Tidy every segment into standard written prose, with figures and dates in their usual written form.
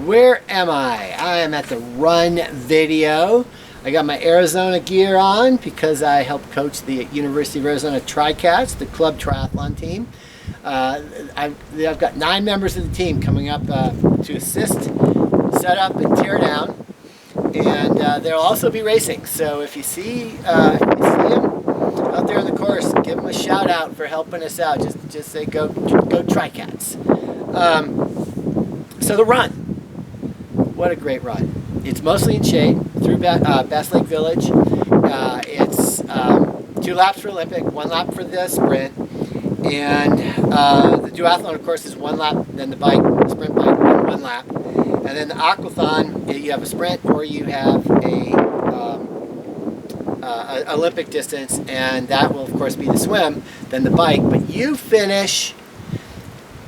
Where am I? I am at the run video. I got my Arizona gear on because I help coach the University of Arizona Tri-Cats, the club triathlon team. I've got 9 members of the team coming up to assist, set up, and tear down. And they'll also be racing. So if you see them out there on the course, give them a shout out for helping us out. Just say go Tri-Cats. So the run. What a great run. It's mostly in shade through Bass Lake Village. It's 2 laps for Olympic, 1 lap for the sprint. And the duathlon, of course, is 1 lap, then the sprint bike, 1 lap. And then the aquathon, you have a sprint or you have a Olympic distance, and that will, of course, be the swim, then the bike. But you finish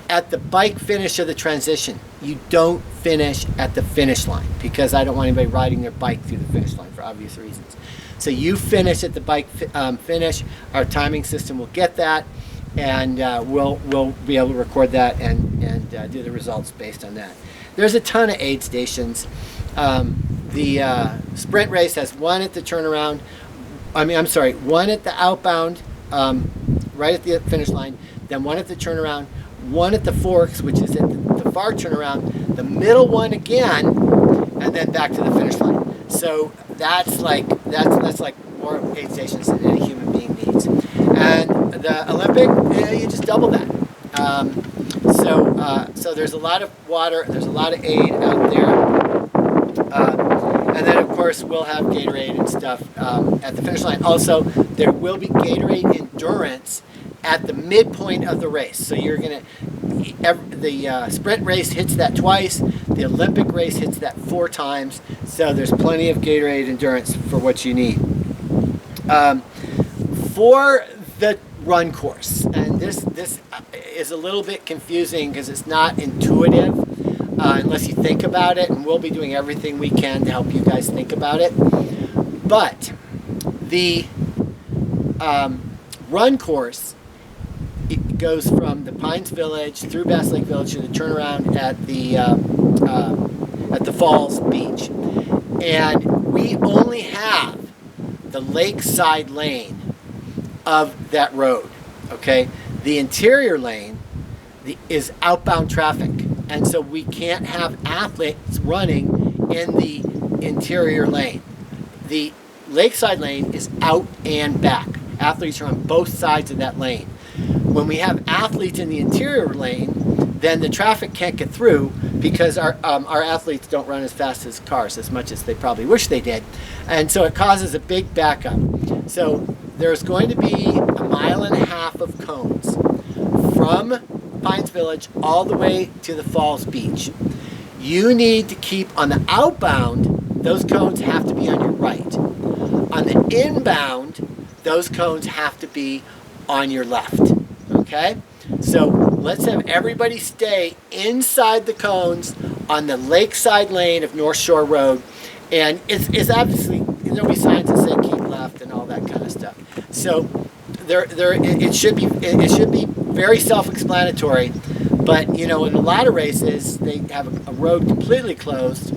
at the bike finish of the transition. You don't finish at the finish line because I don't want anybody riding their bike through the finish line for obvious reasons. So you finish at the bike finish. Our timing system will get that, and we'll be able to record that and do the results based on that. There's a ton of aid stations. The sprint race has 1 at the turnaround. 1 at the outbound, right at the finish line. Then 1 at the turnaround. 1 at the forks, which is at the far turnaround. The middle one again, and then back to the finish line. So that's like more aid stations than any human being needs. And the Olympic, you just double that. So there's a lot of water, there's a lot of aid out there. And then, of course, we'll have Gatorade and stuff at the finish line. Also, there will be Gatorade Endurance at the midpoint of the race. So you're going to, the sprint race hits that twice, the Olympic race hits that 4 times. So there's plenty of Gatorade Endurance for what you need. For the run course, and this is a little bit confusing because it's not intuitive unless you think about it, and we'll be doing everything we can to help you guys think about it. But the run course, it goes from the Pines Village through Bass Lake Village to the turnaround at the Falls Beach, and we only have the lakeside lane of that road. Okay, the interior lane is outbound traffic, and so we can't have athletes running in the interior lane. The lakeside lane is out and back. Athletes are on both sides of that lane. When we have athletes in the interior lane, then the traffic can't get through because our athletes don't run as fast as cars, as much as they probably wish they did. And so it causes a big backup. So there's going to be 1.5 miles of cones from Pines Village all the way to the Falls Beach. You need to keep on the outbound, those cones have to be on your right. On the inbound, those cones have to be on your left. Okay? So let's have everybody stay inside the cones on the lakeside lane of North Shore Road. And it's obviously, there'll be signs that say keep left and all that kind of stuff. So it should be very self-explanatory. But you know, in a lot of races, they have a road completely closed,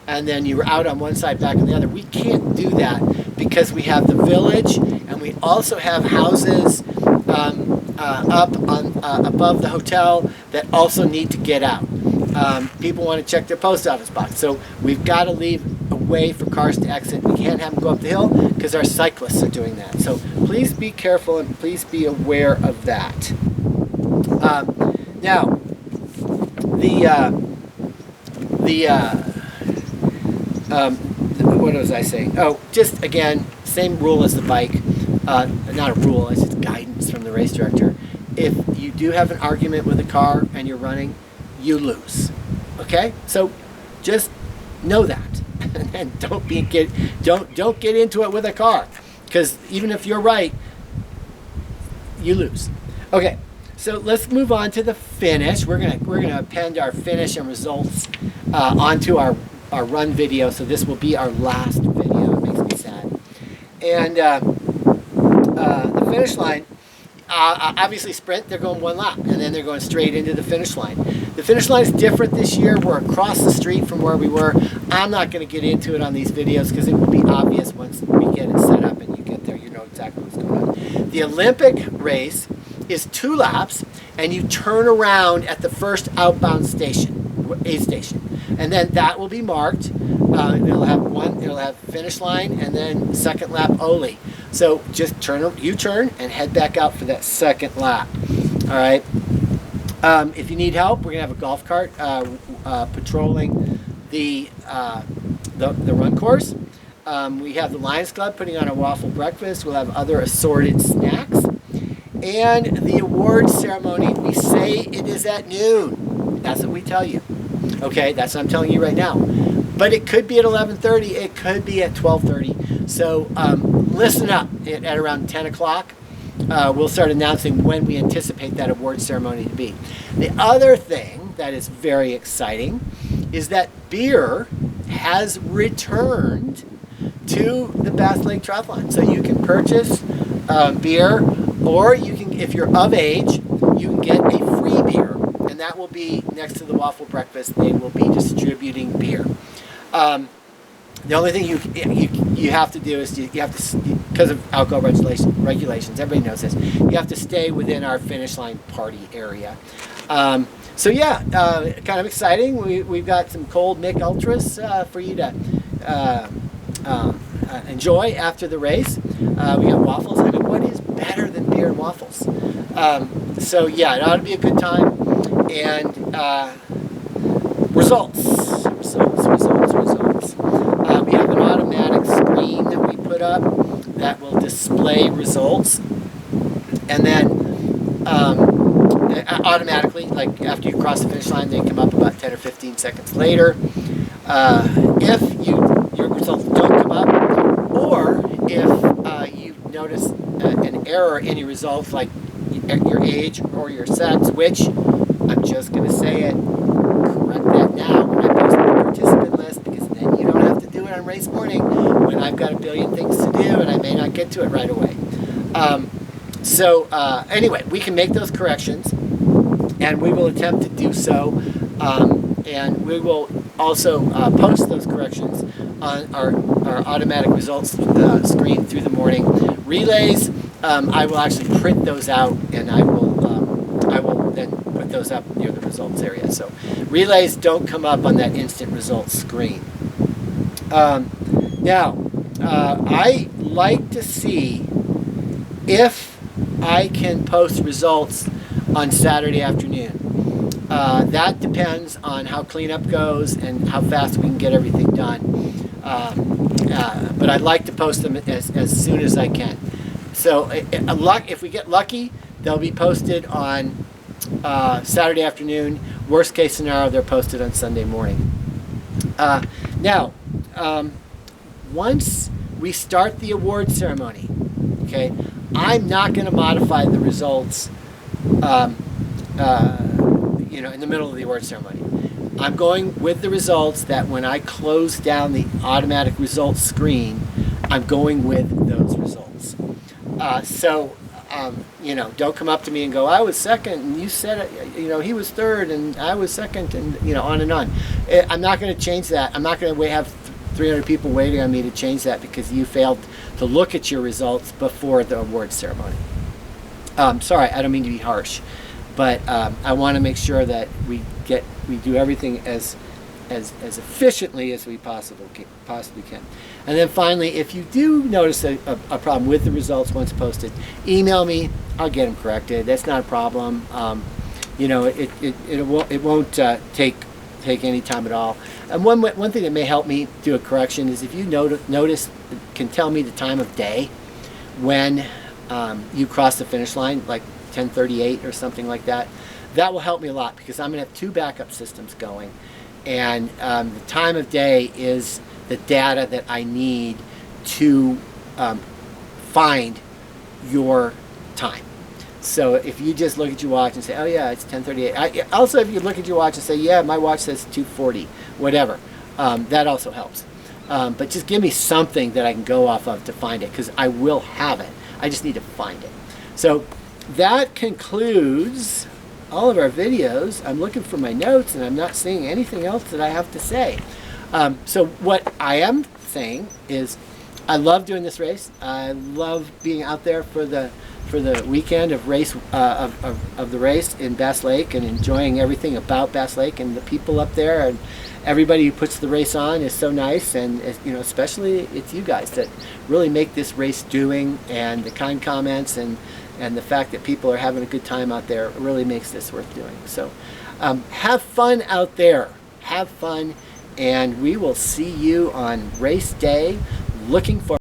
and then you're out on one side, back on the other. We can't do that because we have the village, and we also have houses up on above the hotel that also need to get out. People want to check their post office box, so we've got to leave a way for cars to exit. We can't have them go up the hill because our cyclists are doing that. So please be careful and please be aware of that. Now, what was I saying? Oh, just again, same rule as the bike. Not a rule, it's just guidance from the race director. If you do have an argument with a car and you're running, you lose. Okay? So just know that, and don't get into it with a car, because even if you're right, you lose. Okay. So let's move on to the finish. We're gonna append our finish and results onto our run video. So this will be our last video. It makes me sad. And the finish line, obviously sprint, they're going 1 lap, and then they're going straight into the finish line. The finish line is different this year. We're across the street from where we were. I'm not going to get into it on these videos because it will be obvious once we get it set up and you get there. You know exactly what's going on. The Olympic race is 2 laps, and you turn around at the first outbound station, aid station, and then that will be marked. It'll have finish line and then second lap only. So just U-turn and head back out for that second lap. All right. If you need help, we're gonna have a golf cart patrolling the run course. We have the Lions Club putting on a waffle breakfast. We'll have other assorted snacks. And the award ceremony, we say it is at noon. That's what we tell you. Okay, that's what I'm telling you right now. But it could be at 11:30. It could be at 12:30. So listen up. At around 10 o'clock, we'll start announcing when we anticipate that award ceremony to be. The other thing that is very exciting is that beer has returned to the Bass Lake Triathlon. So you can purchase beer, or you can, if you're of age, you can get a free beer, and that will be next to the waffle breakfast. They will be distributing beer. The only thing you have to do is you have to, because of alcohol regulations, everybody knows this, you have to stay within our finish line party area. So yeah, kind of exciting. We've got some cold Mick Ultras for you to enjoy after the race. We got waffles. I mean, what is better than beer and waffles? So yeah, it ought to be a good time. And results. We have an automatic screen that we put up that will display results, and then automatically, like after you cross the finish line, they come up about 10 or 15 seconds later. If your results don't come up, or if you notice an error in your results, like your age or your sex, which I'm just going to say it, correct that now when I post the participant list, because then you don't have to do it on race morning when I've got a billion things to do and I may not get to it right away. Anyway, we can make those corrections, and we will attempt to do so, and we will also post those corrections on our automatic results screen through the morning. Relays, I will actually print those out, and I will then put those up near the results area. So relays don't come up on that instant results screen. Now, I like to see if I can post results on Saturday afternoon. That depends on how cleanup goes and how fast we can get everything done. But I'd like to post them as soon as I can. So if we get lucky, they'll be posted on Saturday afternoon. Worst case scenario, they're posted on Sunday morning. Now, once we start the award ceremony, okay, I'm not going to modify the results, in the middle of the award ceremony. I'm going with the results that when I close down the automatic results screen, I'm going with those results. Don't come up to me and go, I was second, and you said, he was third, and I was second, and, on and on. I'm not going to change that. I'm not going to have 300 people waiting on me to change that because you failed to look at your results before the award ceremony. Sorry, I don't mean to be harsh, but I want to make sure that we do everything as efficiently as we possibly can. And then finally, if you do notice a problem with the results once posted, email me. I'll get them corrected. That's not a problem. It won't take any time at all. And one thing that may help me do a correction is if you notice, can tell me the time of day when you cross the finish line, like 10:38 or something like that. That will help me a lot because I'm going to have 2 backup systems going, and the time of day is the data that I need to find your time. So if you just look at your watch and say, oh yeah, it's 10:38. Also, if you look at your watch and say, yeah, my watch says 2:40, whatever, that also helps. But just give me something that I can go off of to find it, because I will have it. I just need to find it. So that concludes all of our videos. I'm looking for my notes and I'm not seeing anything else that I have to say. So what I am saying is I love doing this race. I love being out there for the weekend of race of the race in Bass Lake and enjoying everything about Bass Lake and the people up there, and everybody who puts the race on is so nice, and you know, especially it's you guys that really make this race doing, and the kind comments and the fact that people are having a good time out there really makes this worth doing. So have fun out there, have fun, and we will see you on race day. Looking forward